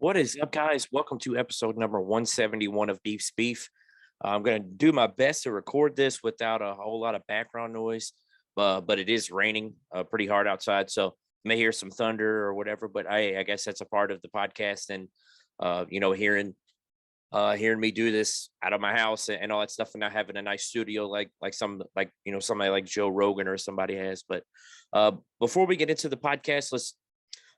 What is up, guys? Welcome to episode number 171 of Beef's Beef. I'm going to do my best to record this without a whole lot of background noise, but it is raining pretty hard outside, so you may hear some thunder or whatever. But I guess that's a part of the podcast, and hearing me do this out of my house and all that stuff, and not having a nice studio like somebody like Joe Rogan or somebody has. But before we get into the podcast,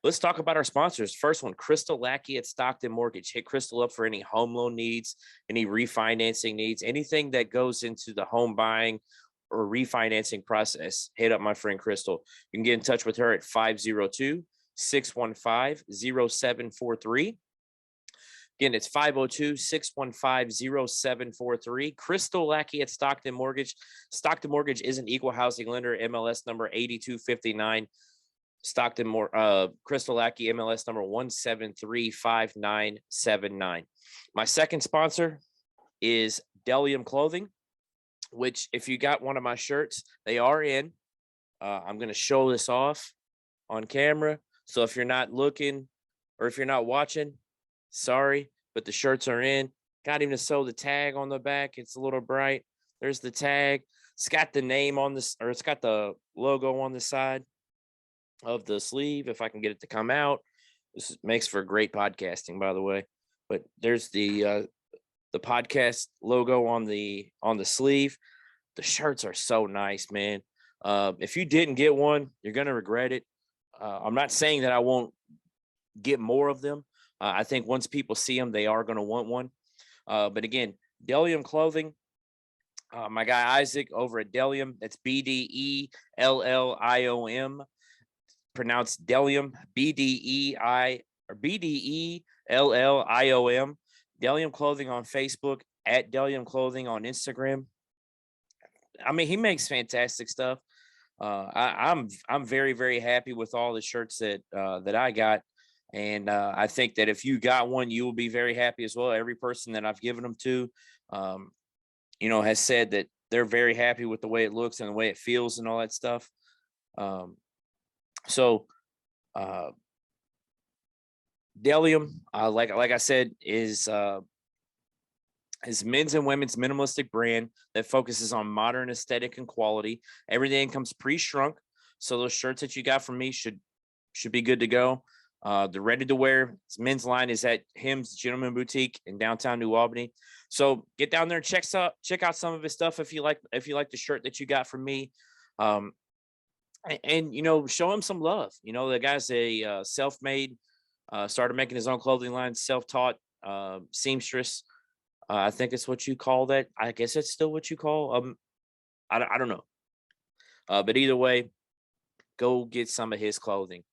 let's talk about our sponsors. First one, Crystal Lackey at Stockton Mortgage. Hit Crystal up for any home loan needs, any refinancing needs, anything that goes into the home buying or refinancing process. Hit up my friend Crystal. You can get in touch with her at 502-615-0743. Again, it's 502-615-0743. Crystal Lackey at Stockton Mortgage. Stockton Mortgage is an equal housing lender, MLS number 8259. Crystal Lackey, MLS number 1735979. My second sponsor is Delium Clothing, which if you got one of my shirts, they are in. I'm going to show this off on camera. So if you're not looking or if you're not watching, sorry, but the shirts are in. Got him to sew the tag on the back. It's a little bright. There's the tag. It's got the name on this, or it's got the logo on the side of the sleeve. If I can get it to come out, this makes for great podcasting, by the way. But there's the podcast logo on the sleeve. The shirts are so nice, man. If you didn't get one, you're gonna regret it. I'm not saying that I won't get more of them. I think once people see them, they are going to want one. But again, Delium Clothing, my guy Isaac over at Delium, that's BDELLIOM, pronounced Delium, BDELLIOM. Delium Clothing on Facebook, at Delium Clothing on Instagram. I mean, he makes fantastic stuff. I'm very, very happy with all the shirts that I got. And I think that if you got one, you will be very happy as well. Every person that I've given them to, has said that they're very happy with the way it looks and the way it feels and all that stuff. Delium, like I said, is men's and women's minimalistic brand that focuses on modern aesthetic and quality. Everything comes pre-shrunk, so those shirts that you got from me should be good to go. The ready to wear men's line is at Him's Gentleman Boutique in downtown New Albany. So get down there and check out some of his stuff if you like the shirt that you got from me. And show him some love. The guy's a self-made, started making his own clothing line, self-taught seamstress. I think it's what you call that. I guess it's still what you call. I don't know. But either way, go get some of his clothing.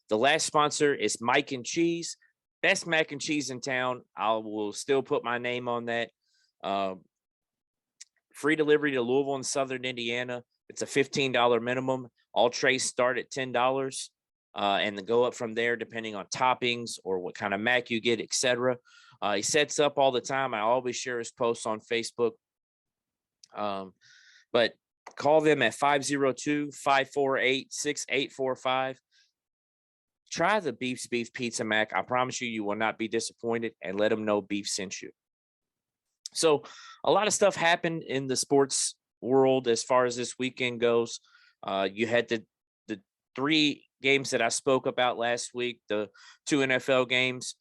The last sponsor is Mike and Cheese, best mac and cheese in town. I will still put my name on that. Free delivery to Louisville and Southern Indiana. It's a $15 minimum. All trays start at $10, and then go up from there depending on toppings or what kind of mac you get, etc. He sets up all the time. I always share his posts on Facebook. But call them at 502-548-6845. Try the Beef's Beef Pizza Mac. I promise you will not be disappointed, and let them know Beef sent you. So a lot of stuff happened in the sports world as far as this weekend goes. You had the 3 games that I spoke about last week, the 2 NFL games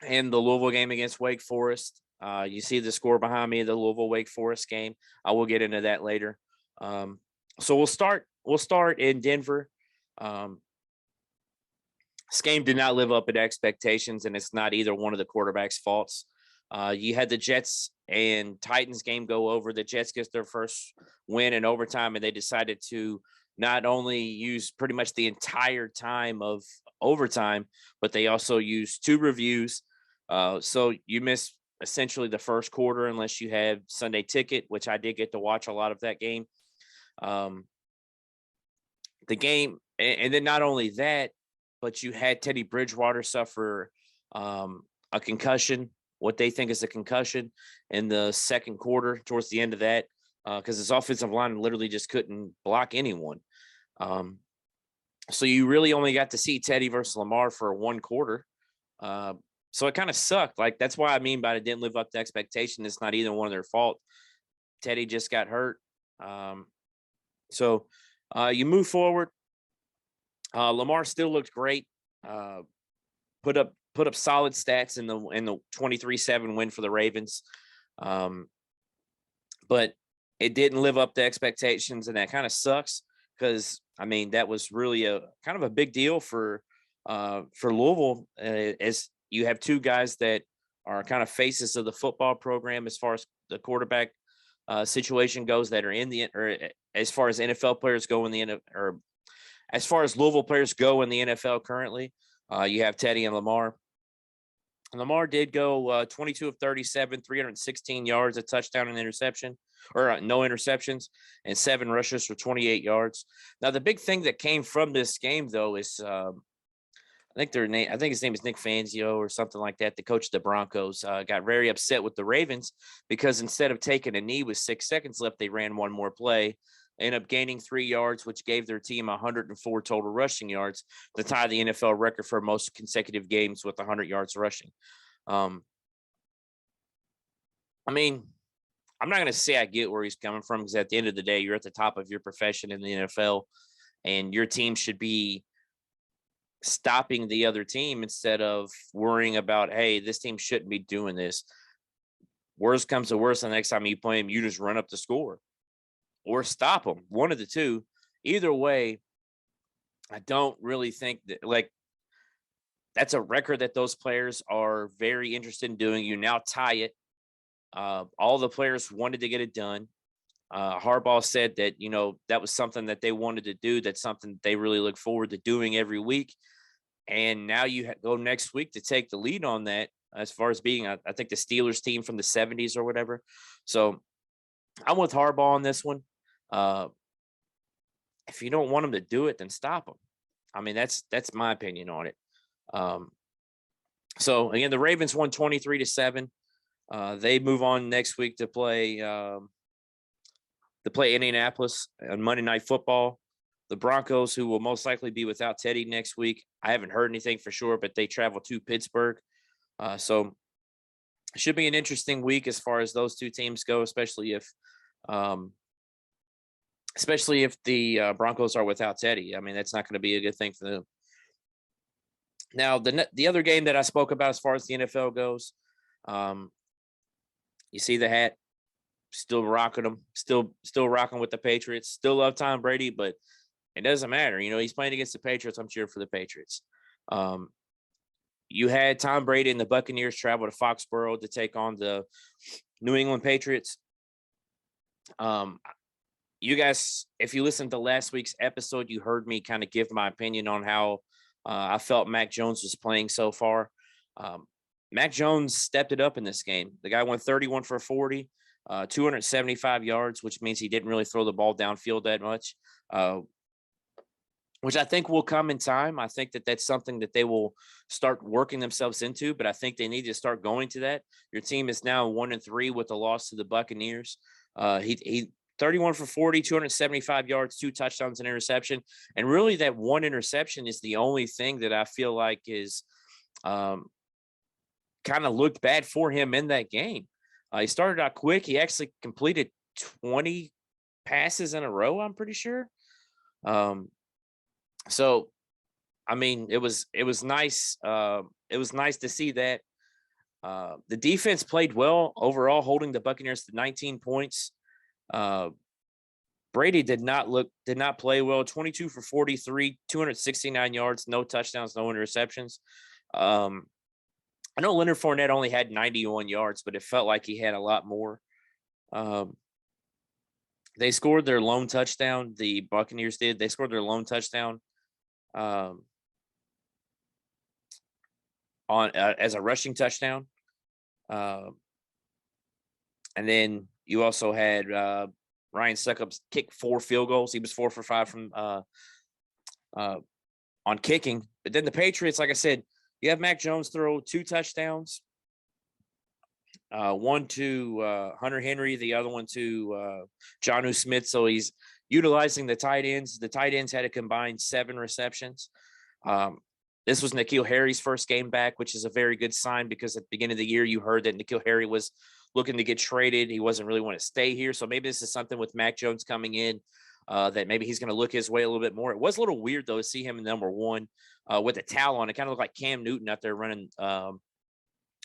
and the Louisville game against Wake Forest. You see the score behind me, the Louisville-Wake Forest game. I will get into that later. So we'll start in Denver. This game did not live up to expectations, and it's not either one of the quarterbacks' faults. You had the Jets and Titans game go over. The Jets get their first win in overtime, and they decided to not only use pretty much the entire time of overtime, but they also used 2 reviews. So you miss essentially the first quarter unless you have Sunday Ticket, which I did get to watch a lot of that game. The game, and then not only that, but you had Teddy Bridgewater suffer a concussion, what they think is a concussion, in the second quarter towards the end of that, because his offensive line literally just couldn't block anyone. So you really only got to see Teddy versus Lamar for 1 quarter. So it kind of sucked. Like, that's why I mean by it didn't live up to expectation. It's not either one of their fault. Teddy just got hurt. So you move forward. Lamar still looked great. Put up solid stats in the 23-7 win for the Ravens. But it didn't live up to expectations, and that kind of sucks because I mean that was really a kind of a big deal for Louisville, as you have two guys that are kind of faces of the football program as far as the quarterback situation goes, that are in the, or as far as NFL players go in the NFL, or as far as Louisville players go in the NFL currently. You have Teddy and Lamar. Lamar did go 22 of 37, 316 yards, a touchdown and interception, or no interceptions, and 7 rushes for 28 yards. Now, the big thing that came from this game, though, is I think his name is Nick Fangio or something like that. The coach of the Broncos got very upset with the Ravens because instead of taking a knee with 6 seconds left, they ran one more play, ended up gaining 3 yards, which gave their team 104 total rushing yards to tie the NFL record for most consecutive games with 100 yards rushing. I mean, I'm not going to say I get where he's coming from, because at the end of the day, you're at the top of your profession in the NFL, and your team should be stopping the other team instead of worrying about, hey, this team shouldn't be doing this. Worst comes to worst, the next time you play them, you just run up the score or stop them. One of the two. Either way, I don't really think that, like, that's a record that those players are very interested in doing. You now tie it. All the players wanted to get it done. Harbaugh said that, that was something that they wanted to do. That's something they really look forward to doing every week. And now you go next week to take the lead on that, as far as being, I think, the Steelers team from the 70s or whatever. So I'm with Harbaugh on this one. If you don't want them to do it, then stop them. I mean, that's my opinion on it. So again, the Ravens won 23-7. They move on next week to play Indianapolis on Monday Night Football. The Broncos, who will most likely be without Teddy next week. I haven't heard anything for sure, but they travel to Pittsburgh. So it should be an interesting week as far as those two teams go, especially if the Broncos are without Teddy. I mean, that's not going to be a good thing for them. Now, the other game that I spoke about as far as the NFL goes, you see the hat, still rocking them, still rocking with the Patriots. Still love Tom Brady, but it doesn't matter. He's playing against the Patriots. I'm cheering for the Patriots. You had Tom Brady and the Buccaneers travel to Foxborough to take on the New England Patriots. You guys, if you listened to last week's episode, you heard me kind of give my opinion on how I felt Mac Jones was playing so far. Mac Jones stepped it up in this game. The guy went 31 for 40, 275 yards, which means he didn't really throw the ball downfield that much, which I think will come in time. I think that that's something that they will start working themselves into, but I think they need to start going to that. Your team is now 1-3 with a loss to the Buccaneers. He 31 for 40, 275 yards, 2 touchdowns, and interception. And really that one interception is the only thing that I feel like is kind of looked bad for him in that game. He started out quick. He actually completed 20 passes in a row, I'm pretty sure. So, I mean, it was nice. It was nice to see that. The defense played well overall, holding the Buccaneers to 19 points. Brady did not play well. 22 for 43, 269 yards, no touchdowns, no interceptions. I know Leonard Fournette only had 91 yards, but it felt like he had a lot more. They scored their lone touchdown. The Buccaneers did. They scored their lone touchdown as a rushing touchdown. And then you also had Ryan Suckups kick 4 field goals. He was 4 for 5 from on kicking. But then the Patriots, like I said, you have Mac Jones throw 2 touchdowns. One to Hunter Henry, the other one to Jonnu Smith. So he's utilizing the tight ends. The tight ends had a combined 7 receptions. This was N'Keal Harry's first game back, which is a very good sign because at the beginning of the year, you heard that N'Keal Harry was looking to get traded. He wasn't really want to stay here. So maybe this is something with Mac Jones coming in that maybe he's going to look his way a little bit more. It was a little weird, though, to see him in number 1 with a towel on. It kind of looked like Cam Newton out there running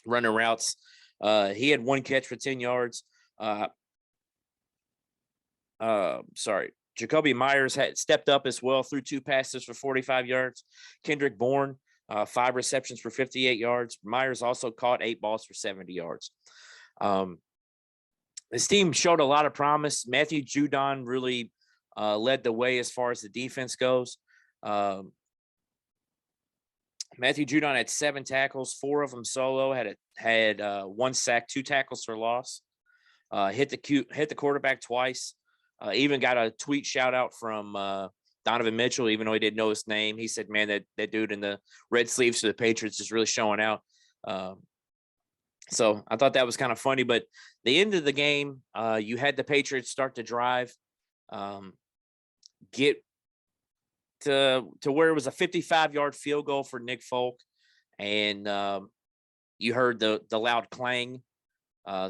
routes. He had 1 catch for 10 yards. Jacoby Myers had stepped up as well, threw 2 passes for 45 yards. Kendrick Bourne, 5 receptions for 58 yards. Myers also caught 8 balls for 70 yards. This team showed a lot of promise. Matthew Judon really led the way as far as the defense goes. Matthew Judon had 7 tackles, 4 of them solo. Had 1 sack, 2 tackles for loss. Hit the quarterback twice. Even got a tweet shout out from Donovan Mitchell, even though he didn't know his name. He said, "Man, that dude in the red sleeves for the Patriots is really showing out." So I thought that was kind of funny. But the end of the game, you had the Patriots start to drive, get to where it was a 55-yard field goal for Nick Folk, and you heard the loud clang.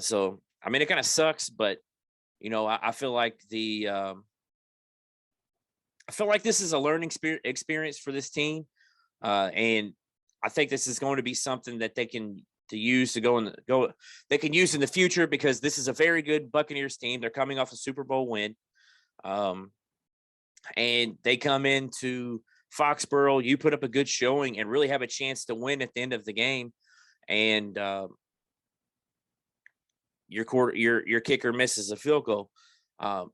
So I mean, it kind of sucks, but I feel like I feel like this is a learning experience for this team, and I think this is going to be something that they can use they can use in the future, because this is a very good Buccaneers team. They're coming off a Super Bowl win, and they come into Foxborough. You put up a good showing and really have a chance to win at the end of the game, and your kicker misses a field goal. I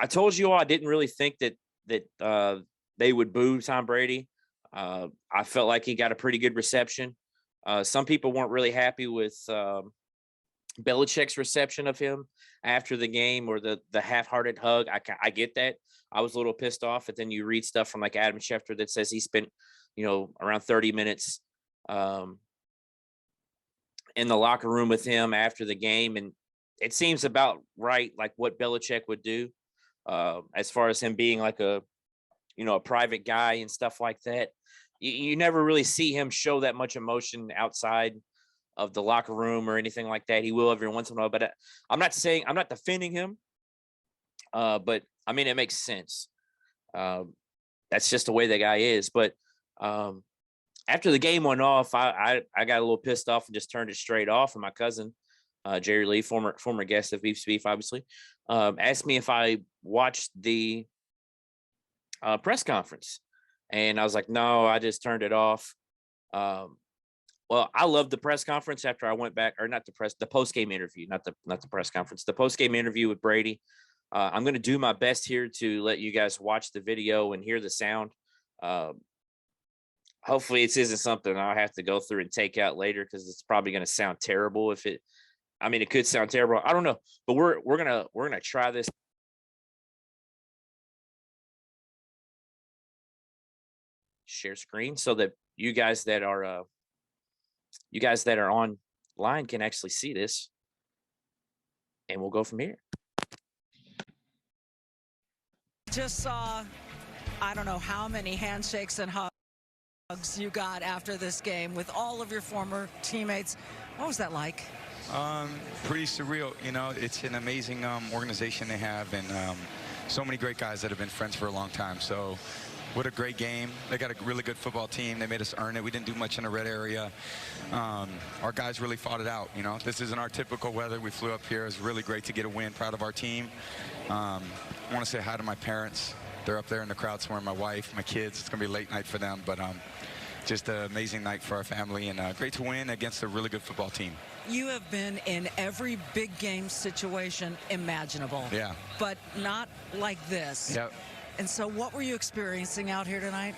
told you all I didn't really think that they would boo Tom Brady. I felt like he got a pretty good reception. Some people weren't really happy with Belichick's reception of him after the game, or the half-hearted hug. I get that. I was a little pissed off, and then you read stuff from like Adam Schefter that says he spent around 30 minutes in the locker room with him after the game, and it seems about right, like what Belichick would do, as far as him being like a private guy and stuff like that. You never really see him show that much emotion outside of the locker room or anything like that. He will every once in a while, but I'm not defending him. But I mean, it makes sense. That's just the way the guy is. But after the game went off, I got a little pissed off and just turned it straight off. And my cousin, Jerry Lee, former guest of Beef's Beef, obviously, asked me if I watched the press conference. And I was like, no, I just turned it off. Well, I loved the press conference after I went back, or not the post-game interview, not the press conference, the post-game interview with Brady. I'm going to do my best here to let you guys watch the video and hear the sound. Hopefully this isn't something I'll have to go through and take out later, because it's probably going to sound terrible. It could sound terrible. I don't know, but we're going to try this. Share screen so that you guys that are online can actually see this, and we'll go from here. Just saw, I don't know how many handshakes and hugs you got after this game with all of your former teammates. What was that like? Pretty surreal. It's an amazing organization they have, and so many great guys that have been friends for a long time. So what a great game. They got a really good football team. They made us earn it. We didn't do much in the red area. Our guys really fought it out. This isn't our typical weather. We flew up here. It was really great to get a win. Proud of our team. I want to say hi to my parents. They're up there in the crowd somewhere. My wife, my kids. It's going to be a late night for them, but just an amazing night for our family, and great to win against a really good football team. You have been in every big game situation imaginable. Yeah. But not like this. Yep. And so what were you experiencing out here tonight?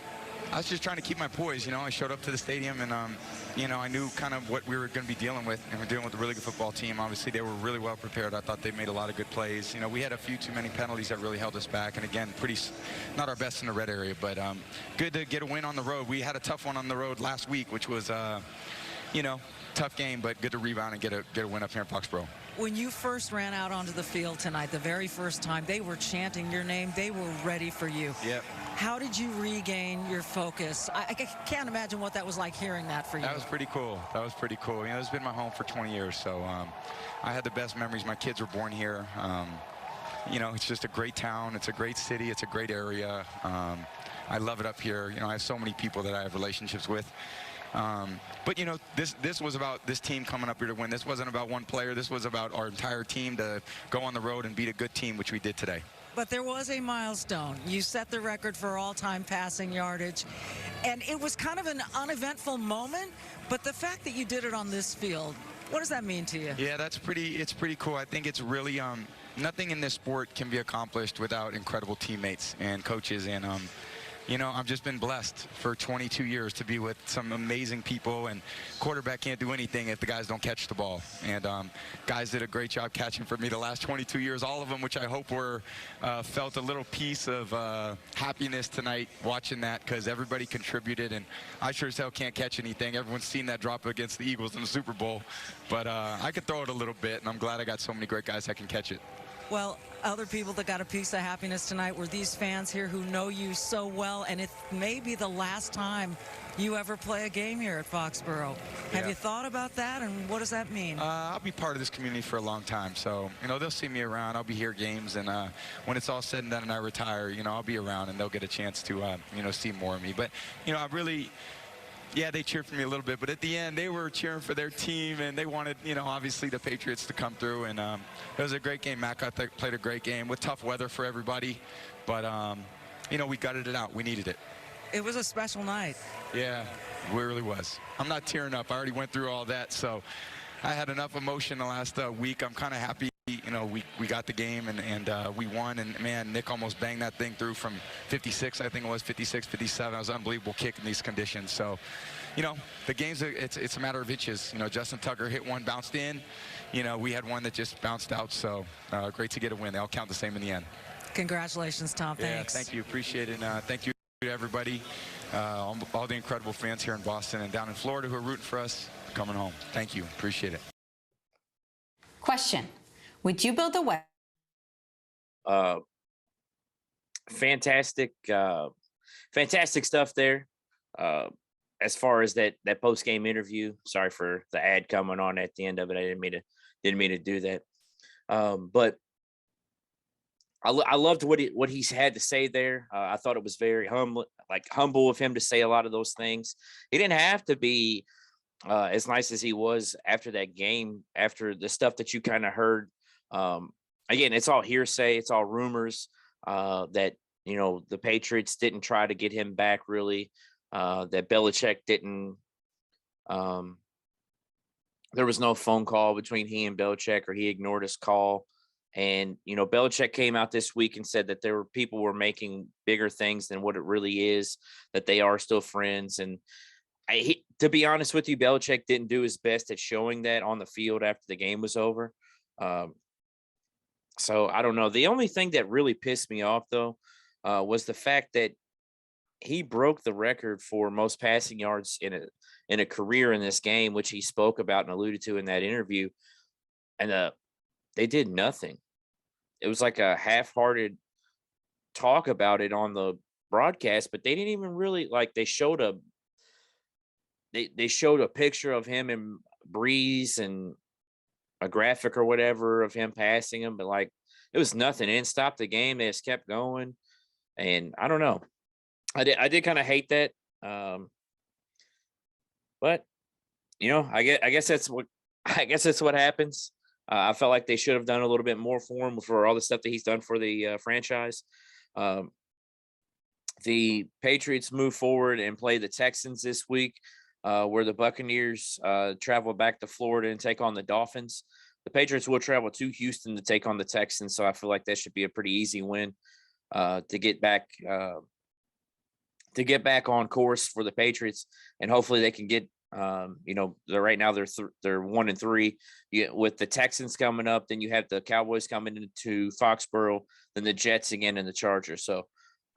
I was just trying to keep my poise. I showed up to the stadium, and I knew kind of what we were going to be dealing with, and we're dealing with a really good football team. Obviously, they were really well prepared. I thought they made a lot of good plays. We had a few too many penalties that really held us back, and again, not our best in the red area, but good to get a win on the road. We had a tough one on the road last week, which was tough game, but good to rebound and get a win up here in Foxborough. When you first ran out onto the field tonight, the very first time, they were chanting your name. They were ready for you. Yep. How did you regain your focus? I can't imagine what that was like hearing that for you. That was pretty cool. That was pretty cool. You know, it's been my home for 20 years, so I had the best memories. My kids were born here. You know, it's just a great town. It's a great city. It's a great area. I love it up here. You know, I have so many people that I have relationships with. But, you know, this was about this team coming up here to win. This wasn't about one player. This was about our entire team to go on the road and beat a good team, which we did today. But there was a milestone. You set the record for all-time passing yardage, and it was kind of an uneventful moment, but the fact that you did it on this field, what does that mean to you? Yeah, it's pretty cool. I think it's really, nothing in this sport can be accomplished without incredible teammates and coaches, and you know, I've just been blessed for 22 years to be with some amazing people, and quarterback can't do anything if the guys don't catch the ball. And guys did a great job catching for me the last 22 years, all of them, which I hope were felt a little piece of happiness tonight watching that, because everybody contributed, and I sure as hell can't catch anything. Everyone's seen that drop against the Eagles in the Super Bowl, but I could throw it a little bit, and I'm glad I got so many great guys that can catch it. Well, other people that got a piece of happiness tonight were these fans here who know you so well, and it may be the last time you ever play a game here at Foxborough. Yeah. Have you thought about that, and what does that mean? I'll be part of this community for a long time, so, you know, they'll see me around. I'll be here at games, and when it's all said and done and I retire, you know, I'll be around, and they'll get a chance to, you know, see more of me. But, you know, I really... Yeah, they cheered for me a little bit, but at the end, they were cheering for their team, and they wanted, you know, obviously the Patriots to come through, and it was a great game. Mac, I think, played a great game with tough weather for everybody, but, you know, we gutted it out. We needed it. It was a special night. Yeah, it really was. I'm not tearing up. I already went through all that, so I had enough emotion the last week. I'm kind of happy. You know, we got the game, and we won, and man, Nick almost banged that thing through from 56, I think it was 56, 57. That was an unbelievable kick in these conditions. So, you know, the game's it's a matter of inches. You know, Justin Tucker hit one, bounced in. You know, we had one that just bounced out. So great to get a win. They all count the same in the end. Congratulations, Tom. Thanks. Yeah, thank you. Appreciate it. And thank you to everybody, all the incredible fans here in Boston and down in Florida who are rooting for us coming home. Thank you. Appreciate it. Question. Would you build a web? Fantastic stuff there. As far as that post-game interview, sorry for the ad coming on at the end of it. I didn't mean to do that. But I loved what he's had to say there. I thought it was very humble of him to say a lot of those things. He didn't have to be as nice as he was after that game, after the stuff that you kind of heard. Again, it's all hearsay. It's all rumors that, you know, the Patriots didn't try to get him back really, that Belichick didn't. There was no phone call between he and Belichick, or he ignored his call. And, you know, Belichick came out this week and said that people were making bigger things than what it really is, that they are still friends. And to be honest with you, Belichick didn't do his best at showing that on the field after the game was over. So I don't know. The only thing that really pissed me off, though, was the fact that he broke the record for most passing yards in a career in this game, which he spoke about and alluded to in that interview. And they did nothing. It was like a half-hearted talk about it on the broadcast, but they didn't even really they showed a picture of him and Breeze and a graphic or whatever of him passing him, but it was nothing. It didn't stop the game. They just kept going. And I don't know. I did kind of hate that. But you know, I guess that's what happens. I felt like they should have done a little bit more for him for all the stuff that he's done for the franchise. The Patriots move forward and play the Texans this week, where the Buccaneers travel back to Florida and take on the Dolphins. The Patriots will travel to Houston to take on the Texans, so I feel like that should be a pretty easy win to get back on course for the Patriots, and hopefully they can get. You know, right now they're 1-3. With the Texans coming up, then you have the Cowboys coming into Foxborough, then the Jets again, and the Chargers. So,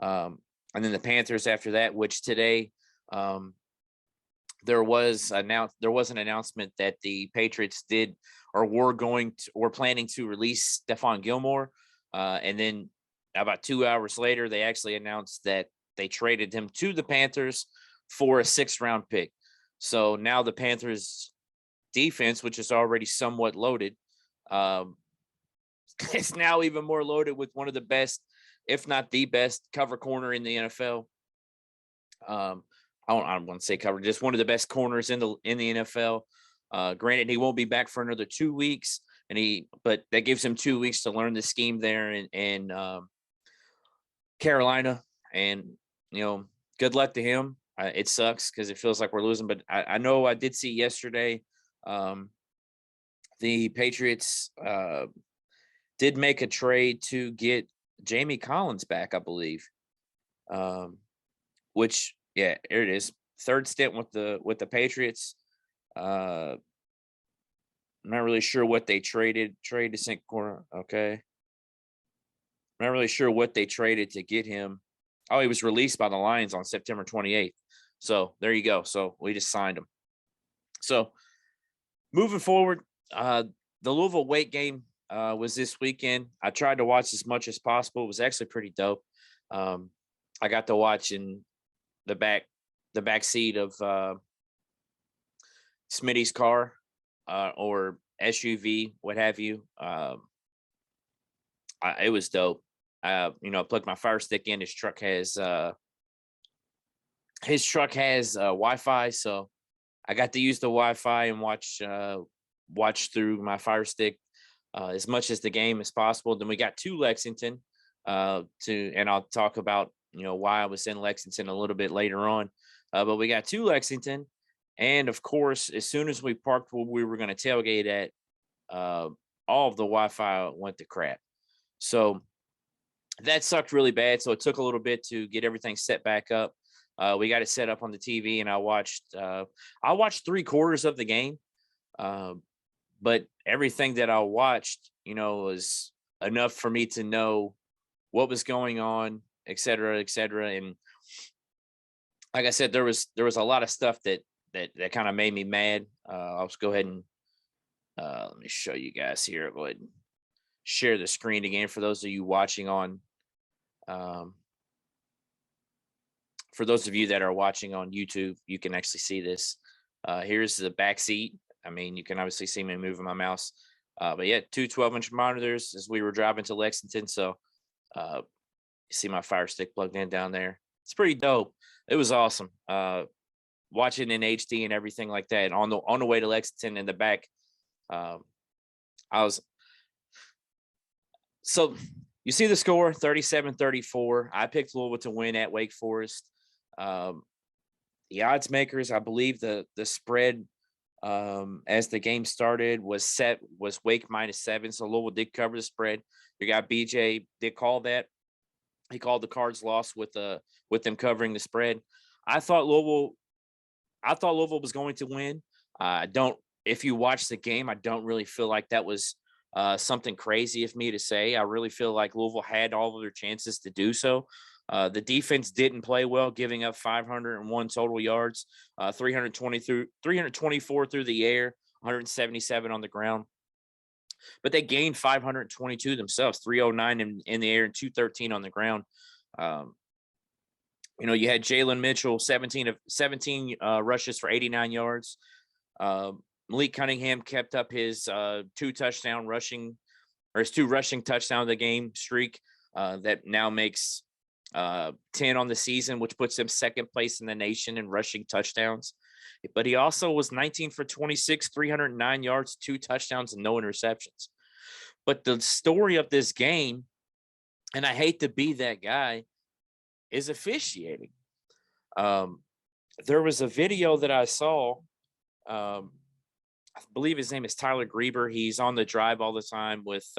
and then the Panthers after that, which today, there was an announcement that the Patriots were planning to release Stephon Gilmore, and then about 2 hours later, they actually announced that they traded him to the Panthers for a 6th-round pick. So now the Panthers defense, which is already somewhat loaded, it's now even more loaded with one of the best, if not the best, cover corner in the NFL. I don't want to say cover, just one of the best corners in the NFL. Granted, he won't be back for another 2 weeks, but that gives him 2 weeks to learn the scheme there in Carolina. And good luck to him. It sucks because it feels like we're losing, but I know I did see yesterday the Patriots did make a trade to get Jamie Collins back, I believe. Which, yeah, here it is. 3rd stint with the Patriots. I'm not really sure what they traded. Trade to St. Corner. Okay. I'm not really sure what they traded to get him. Oh, he was released by the Lions on September 28th. So there you go. So we just signed him. So moving forward, the Louisville Wake game was this weekend. I tried to watch as much as possible. It was actually pretty dope. I got to watch in the back seat of Smitty's car or SUV, what have you. It was dope. I plugged my Fire Stick in. His truck has Wi-Fi, so I got to use the Wi-Fi and watch through my Fire Stick as much as the game as possible. Then we got to Lexington and I'll talk about why I was in Lexington a little bit later on. But we got to Lexington, and of course, as soon as we parked where we were going to tailgate at, all of the Wi-Fi went to crap. So that sucked really bad. So it took a little bit to get everything set back up. We got it set up on the TV, and I watched 3/4 of the game. But everything that I watched, was enough for me to know what was going on, et cetera, et cetera. And like I said, there was a lot of stuff that kind of made me mad. I'll just go ahead and let me show you guys here. I'll go ahead and share the screen again for those of you watching on. For those of you that are watching on YouTube, you can actually see this. Here's the back seat. I mean, you can obviously see me moving my mouse. But yeah, 2 12-inch monitors as we were driving to Lexington. So you see my Fire Stick plugged in down there. It's pretty dope. It was awesome. Watching in HD and everything like that. On the way to Lexington in the back, so you see the score, 37-34. I picked Louisville to win at Wake Forest. The odds makers, I believe the spread as the game started was Wake -7. So Louisville did cover the spread. Your guy BJ did call that. He called the Cards loss with them covering the spread. I thought Louisville was going to win. If you watch the game, I don't really feel like that was something crazy of me to say. I really feel like Louisville had all of their chances to do so. The defense didn't play well, giving up 501 total yards, 324 through the air, 177 on the ground. But they gained 522 themselves, 309 in the air and 213 on the ground. You had Jalen Mitchell, 17 rushes for 89 yards. Malik Cunningham kept up his 2 rushing touchdown of the game streak that now makes 10 on the season, which puts him 2nd place in the nation in rushing touchdowns. But he also was 19 for 26, 309 yards, 2 touchdowns, and no interceptions. But the story of this game, and I hate to be that guy, is officiating. There was a video that I saw. I believe his name is Tyler Grieber. He's on the Drive all the time with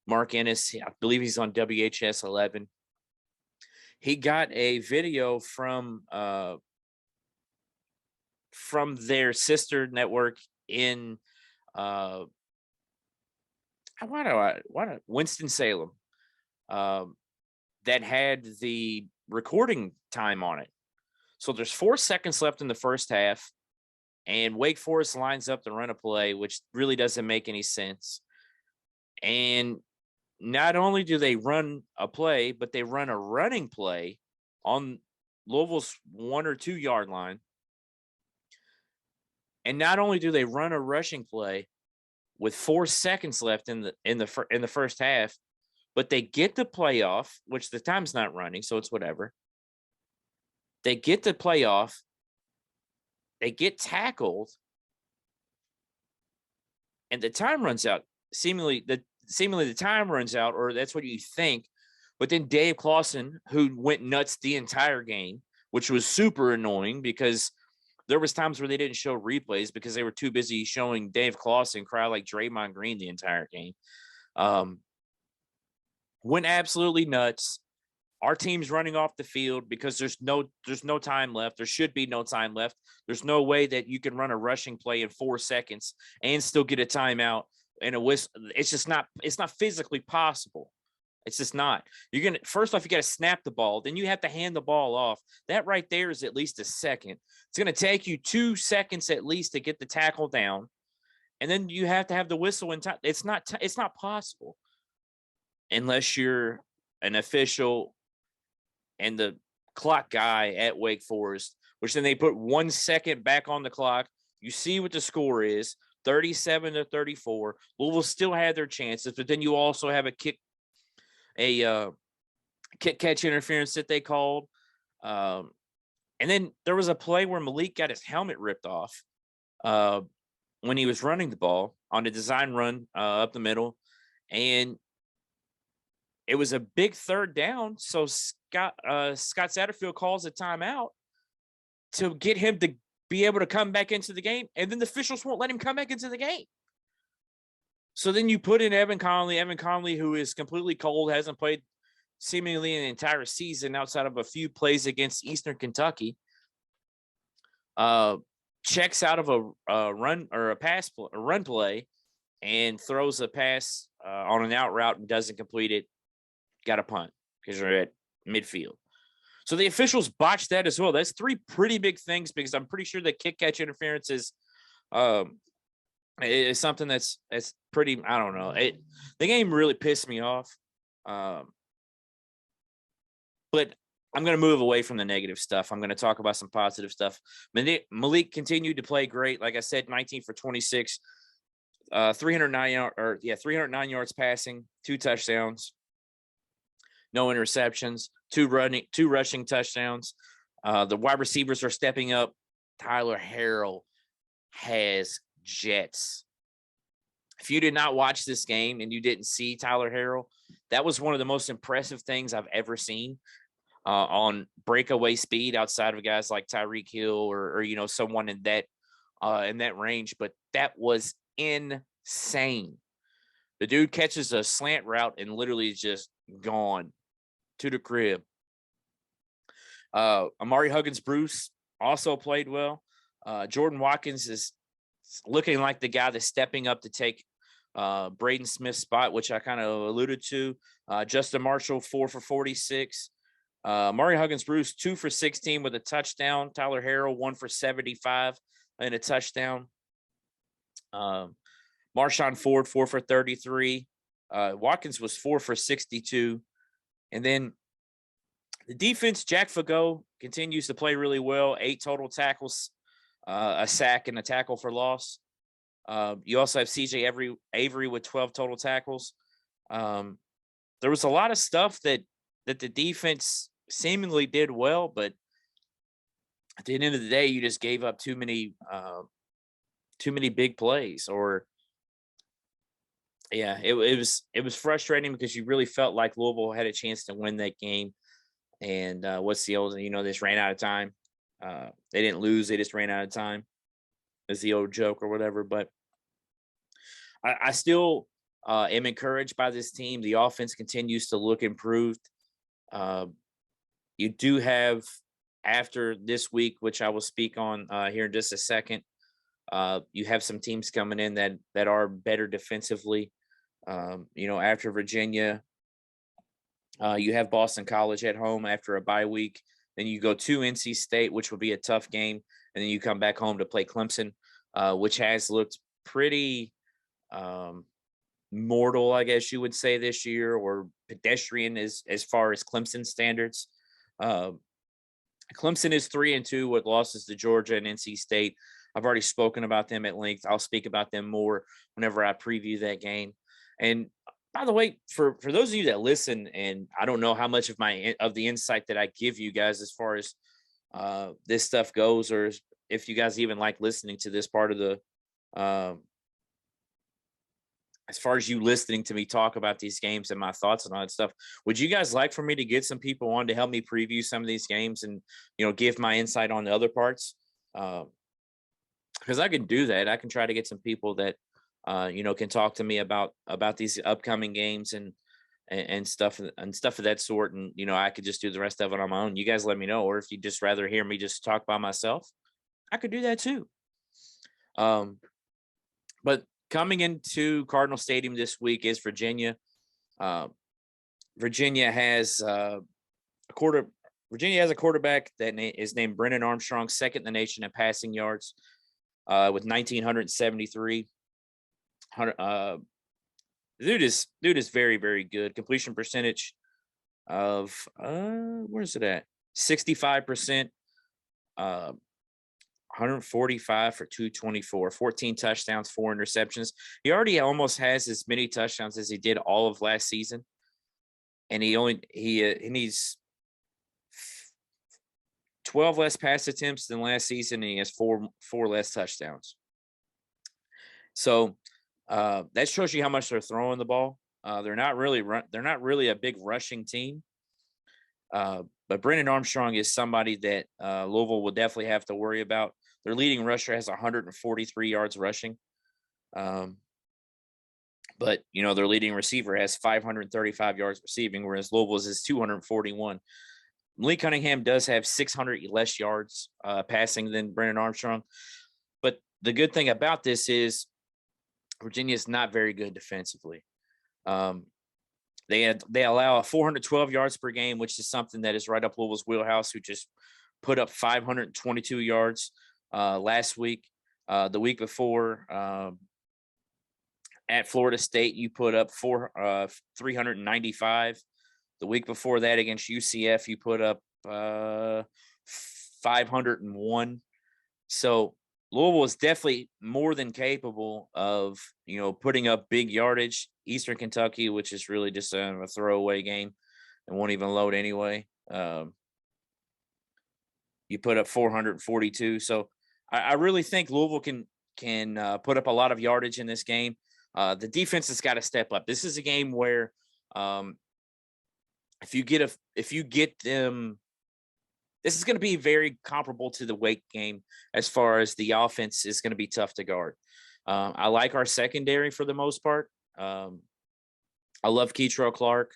Mark Ennis. I believe he's on WHS 11. He got a video from their sister network in Winston-Salem that had the recording time on it. So there's 4 seconds left in the first half, and Wake Forest lines up to run a play, which really doesn't make any sense. And not only do they run a play, but they run a running play on Louisville's 1 or 2 yard line. And not only do they run a rushing play with 4 seconds left in the first half, but they get the playoff, which the time's not running, so it's whatever. They get the playoff. They get tackled, and the time runs out. Seemingly the time runs out, or that's what you think. But then Dave Clawson, who went nuts the entire game, which was super annoying because there was times where they didn't show replays because they were too busy showing Dave Clawson cry like Draymond Green the entire game. Went absolutely nuts. Our team's running off the field because there's no time left. There should be no time left. There's no way that you can run a rushing play in 4 seconds and still get a timeout and a whistle. It's not physically possible. It's just not. First off, you got to snap the ball. Then you have to hand the ball off. That right there is at least a second. It's going to take you 2 seconds at least to get the tackle down. And then you have to have the whistle in time. It's not possible unless you're an official and the clock guy at Wake Forest, which then they put 1 second back on the clock. You see what the score is, 37-34. Louisville still had their chances, but then you also have a kick catch interference that they called. And then there was a play where Malik got his helmet ripped off when he was running the ball on a design run up the middle. And it was a big 3rd down. So Scott Satterfield calls a timeout to get him to be able to come back into the game. And then the officials won't let him come back into the game. So then you put in Evan Conley, who is completely cold, hasn't played seemingly an entire season outside of a few plays against Eastern Kentucky. Checks out of a run play and throws a pass on an out route and doesn't complete it. Got a punt because they're at midfield. So the officials botched that as well. That's 3 pretty big things because I'm pretty sure that kick catch interference is something that's pretty, I don't know. The game really pissed me off. But I'm going to move away from the negative stuff. I'm going to talk about some positive stuff. Malik continued to play great. Like I said, 19 for 26, 309 yards passing, 2 touchdowns, no interceptions, 2 rushing touchdowns. The wide receivers are stepping up. Tyler Harrell has jets. If you did not watch this game and you didn't see Tyler Harrell, that was one of the most impressive things I've ever seen on breakaway speed outside of guys like Tyreek Hill or someone in that range. But that was insane. The dude catches a slant route and literally is just gone to the crib. Amari Huggins-Bruce also played well. Jordan Watkins is looking like the guy that's stepping up to take Braden Smith's spot, which I kind of alluded to. Justin Marshall, 4 for 46. Amari Huggins-Bruce, 2 for 16 with a touchdown. Tyler Harrell, 1 for 75 and a touchdown. Marshawn Ford, 4 for 33. Watkins was 4 for 62. And then the defense, Jack Fagot continues to play really well. 8 total tackles, a sack, and a tackle for loss. You also have CJ Avery with 12 total tackles. There was a lot of stuff that the defense seemingly did well, but at the end of the day, you just gave up too many big plays. It was frustrating because you really felt like Louisville had a chance to win that game. And what's the old, they just ran out of time. They didn't lose, they just ran out of time. Is the old joke or whatever. But I still am encouraged by this team. The offense continues to look improved. You do have, after this week, which I will speak on here in just a second, you have some teams coming in that are better defensively. After Virginia, you have Boston College at home after a bye week. Then you go to NC State, which will be a tough game. And then you come back home to play Clemson, which has looked pretty mortal, I guess you would say, this year, or pedestrian as far as Clemson standards. Clemson is 3-2 with losses to Georgia and NC State. I've already spoken about them at length. I'll speak about them more whenever I preview that game. And by the way, for those of you that listen, and I don't know how much of the insight that I give you guys as far as this stuff goes, or if you guys even like listening to this part of the as far as you listening to me talk about these games and my thoughts and all that stuff, would you guys like for me to get some people on to help me preview some of these games and, give my insight on the other parts? Because I can do that. I can try to get some people that, can talk to me about these upcoming games and stuff of that sort. And, I could just do the rest of it on my own. You guys let me know. Or if you just rather hear me just talk by myself, I could do that too. But coming into Cardinal Stadium this week is Virginia. Virginia has a quarterback that is named Brennan Armstrong, second in the nation in passing yards, with 1,973. Dude is very, very good. Completion percentage of where's it at? 65%. 145 for 224, 14 touchdowns, 4 interceptions. He already almost has as many touchdowns as he did all of last season, and he needs 12 less pass attempts than last season, and he has four less touchdowns. So that shows you how much they're throwing the ball. They're not really a big rushing team. But Brennan Armstrong is somebody that Louisville will definitely have to worry about. Their leading rusher has 143 yards rushing. But, their leading receiver has 535 yards receiving, whereas Louisville's is 241. Lee Cunningham does have 600 less yards passing than Brennan Armstrong. But the good thing about this is Virginia is not very good defensively. They allow 412 yards per game, which is something that is right up Louisville's wheelhouse, who just put up 522 yards last week. The week before at Florida State, you put up 395. The week before that against UCF, you put up 501. So Louisville is definitely more than capable of, putting up big yardage. Eastern Kentucky, which is really just a throwaway game and won't even load anyway. You put up 442. So I really think Louisville can put up a lot of yardage in this game. The defense has got to step up. This is a game where if you get them, this is going to be very comparable to the Wake game as far as the offense is going to be tough to guard. I like our secondary for the most part. I love Keitrell Clark.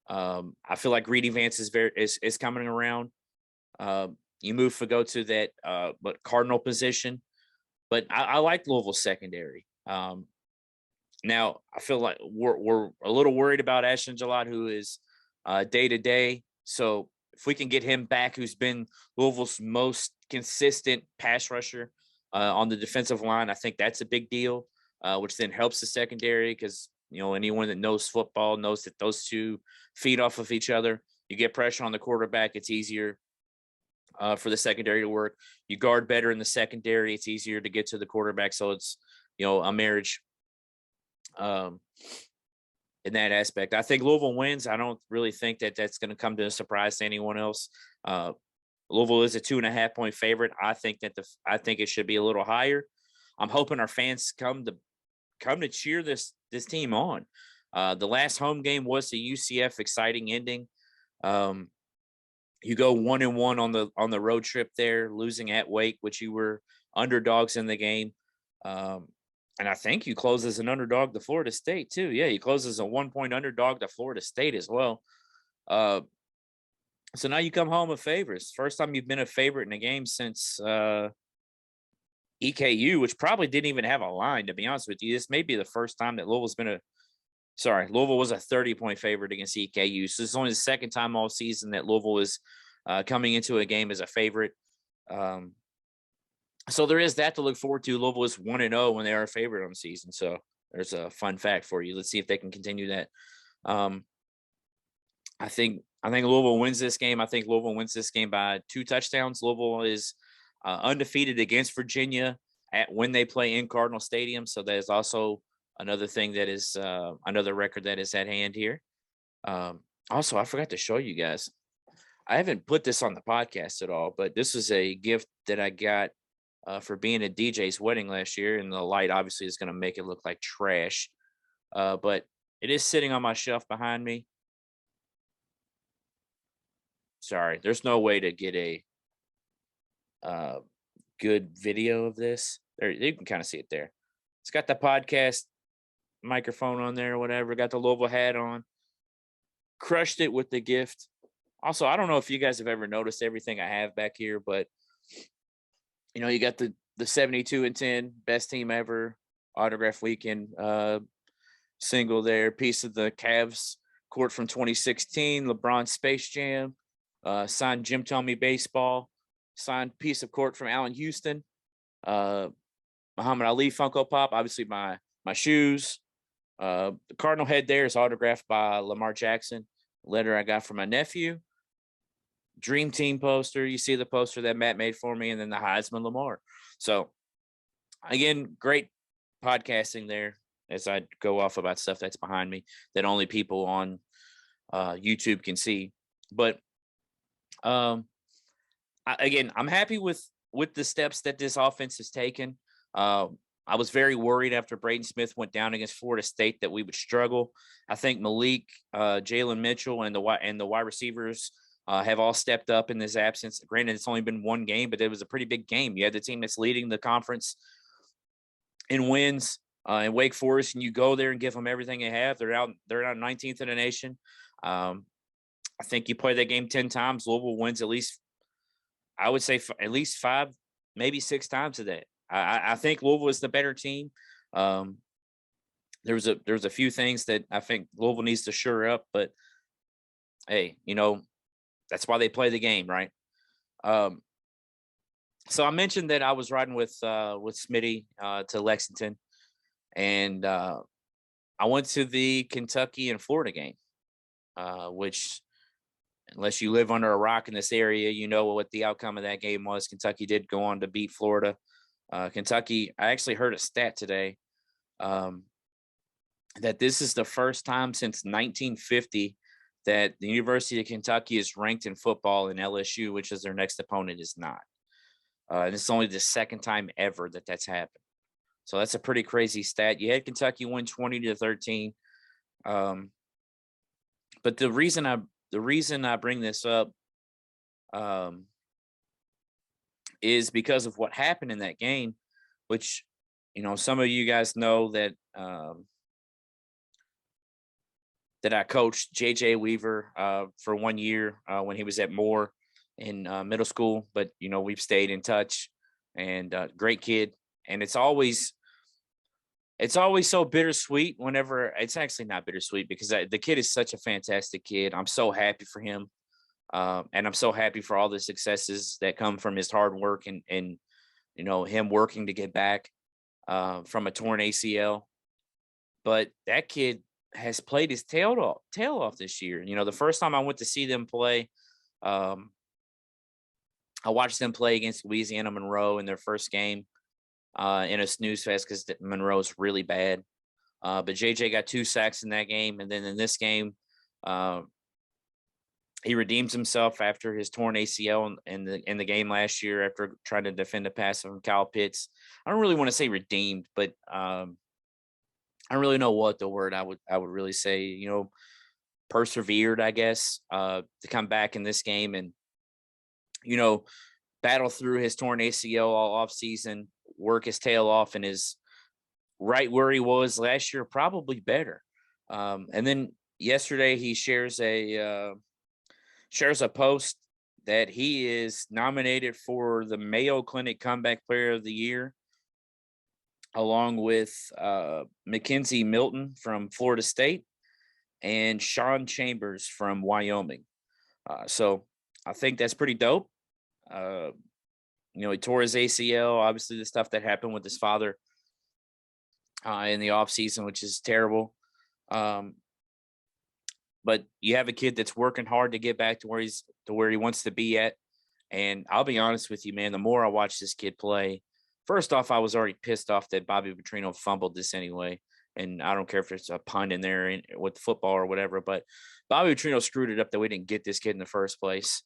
I feel like Greedy Vance is coming around. You move Fago to that Cardinal position, but I like Louisville's secondary. Now I feel like we're a little worried about Ashton Gillott, who is day to day. So if we can get him back, who's been Louisville's most consistent pass rusher on the defensive line, I think that's a big deal, which then helps the secondary because, anyone that knows football knows that those two feed off of each other. You get pressure on the quarterback, it's easier for the secondary to work. You guard better in the secondary, it's easier to get to the quarterback. So it's, a marriage in that aspect. I think Louisville wins. I don't really think that that's going to come to a surprise to anyone else. Louisville is a 2.5-point favorite. I think it should be a little higher. I'm hoping our fans come to cheer this team on. The last home game was the UCF exciting ending. You go 1-1 on the road trip there, losing at Wake, which you were underdogs in the game. And I think you close as an underdog to Florida State too. Yeah, you close as a 1-point underdog to Florida State as well. So now you come home a favorite. First time you've been a favorite in a game since EKU, which probably didn't even have a line, to be honest with you. This may be the first time that Louisville was a 30-point favorite against EKU. So it's only the second time all season that Louisville is coming into a game as a favorite. So there is that to look forward to. Louisville is 1-0 when they are a favorite on the season. So there's a fun fact for you. Let's see if they can continue that. I think Louisville wins this game. I think Louisville wins this game by 2 touchdowns. Louisville is undefeated against Virginia when they play in Cardinal Stadium. So that is also another thing that is another record that is at hand here. Also, I forgot to show you guys. I haven't put this on the podcast at all, but this is a gift that I got for being at DJ's wedding last year. And the light obviously is going to make it look like trash. But it is sitting on my shelf behind me. Sorry, there's no way to get a good video of this. There, you can kind of see it there. It's got the podcast microphone on there or whatever. Got the Louisville hat on. Crushed it with the gift. Also, I don't know if you guys have ever noticed everything I have back here, but you know, you got the 72-10 best team ever autograph weekend single there. Piece of the Cavs court from 2016, LeBron Space Jam, signed Jim Tomey baseball, signed piece of court from Allen Houston, Muhammad Ali Funko Pop, obviously my shoes. The Cardinal head there is autographed by Lamar Jackson. Letter I got from my nephew. Dream Team poster. You see the poster that Matt made for me, and then the Heisman Lamar. So, again, great podcasting there as I go off about stuff that's behind me that only people on YouTube can see. But I'm happy with the steps that this offense has taken. I was very worried after Braden Smith went down against Florida State that we would struggle. I think Malik, Jalen Mitchell, and the wide receivers have all stepped up in this absence. Granted, it's only been one game, but it was a pretty big game. You had the team that's leading the conference in wins in Wake Forest, and you go there and give them everything they have. They're out 19th in the nation. I think you play that game 10 times. Louisville wins at least, I would say, at least 5, maybe 6 times a day. I think Louisville is the better team. There's a few things that I think Louisville needs to shore up, but hey, you know, that's why they play the game, right? So I mentioned that I was riding with Smitty to Lexington, and I went to the Kentucky and Florida game, which, unless you live under a rock in this area, you know what the outcome of that game was. Kentucky did go on to beat Florida. Kentucky, I actually heard a stat today that this is the first time since 1950 that the University of Kentucky is ranked in football and LSU, which is their next opponent, is not. And it's only the second time ever that that's happened. So that's a pretty crazy stat. You had Kentucky win 20-13. But the reason I bring this up is because of what happened in that game, which, you know, some of you guys know that that I coached JJ Weaver for 1 year when he was at Moore in middle school. But, you know, we've stayed in touch, and great kid. And it's always so bittersweet whenever – it's actually not bittersweet because the kid is such a fantastic kid. I'm so happy for him. And I'm so happy for all the successes that come from his hard work and you know, him working to get back from a torn ACL. But that kid has played his tail off this year. You know, the first time I went to see them play, I watched them play against Louisiana Monroe in their first game in a snooze fest because Monroe's really bad. But JJ got 2 sacks in that game, and then in this game, he redeems himself after his torn ACL in the game last year after trying to defend a pass from Kyle Pitts. I don't really want to say redeemed, but I don't really know what the word I would really say. You know, persevered, I guess, to come back in this game and, you know, battle through his torn ACL all offseason, work his tail off, and is right where he was last year, probably better. And then yesterday he shares a post that he is nominated for the Mayo Clinic Comeback Player of the Year, along with Mackenzie Milton from Florida State and Sean Chambers from Wyoming. So I think that's pretty dope. He tore his ACL. Obviously, the stuff that happened with his father in the offseason, which is terrible. But you have a kid that's working hard to get back to where he wants to be at. And I'll be honest with you, man, the more I watch this kid play, first off, I was already pissed off that Bobby Petrino fumbled this anyway. And I don't care if there's a pun in there with football or whatever, but Bobby Petrino screwed it up that we didn't get this kid in the first place.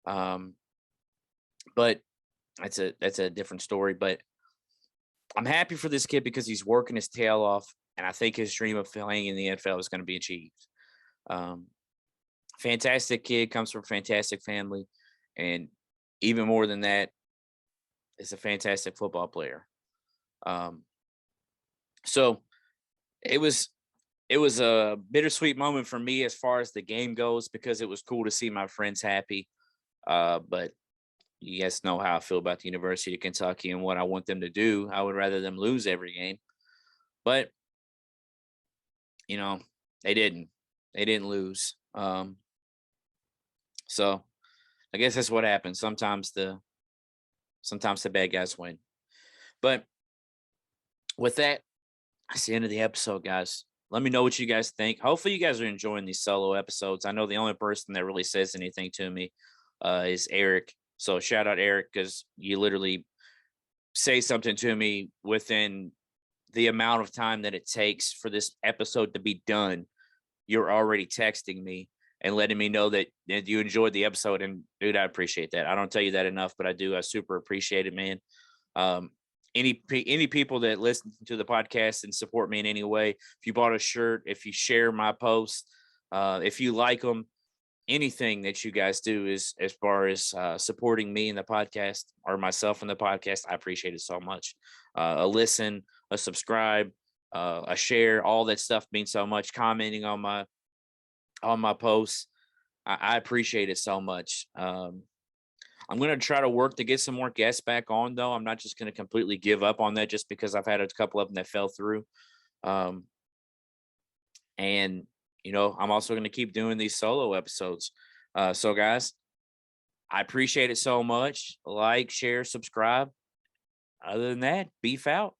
But that's a different story. But I'm happy for this kid because he's working his tail off, and I think his dream of playing in the NFL is going to be achieved. Fantastic kid, comes from a fantastic family, and even more than that, is a fantastic football player. So it was a bittersweet moment for me as far as the game goes, because it was cool to see my friends happy. But you guys know how I feel about the University of Kentucky and what I want them to do. I would rather them lose every game. But, they didn't. They didn't lose. So I guess that's what happens. Sometimes the bad guys win. But with that, that's the end of the episode, guys. Let me know what you guys think. Hopefully you guys are enjoying these solo episodes. I know the only person that really says anything to me is Eric. So shout out Eric, because you literally say something to me within the amount of time that it takes for this episode to be done. You're already texting me and letting me know that you enjoyed the episode. And dude, I appreciate that. I don't tell you that enough, but I do. I super appreciate it, man. Any people that listen to the podcast and support me in any way, if you bought a shirt, if you share my posts, if you like them, anything that you guys do is as far as supporting me in the podcast or myself in the podcast, I appreciate it so much. A listen, a subscribe, a share, all that stuff means so much. Commenting on my posts, I appreciate it so much. I'm going to try to work to get some more guests back on, though. I'm not just going to completely give up on that just because I've had a couple of them that fell through. And I'm also going to keep doing these solo episodes. So guys, I appreciate it so much. Like, share, subscribe. Other than that, beef out.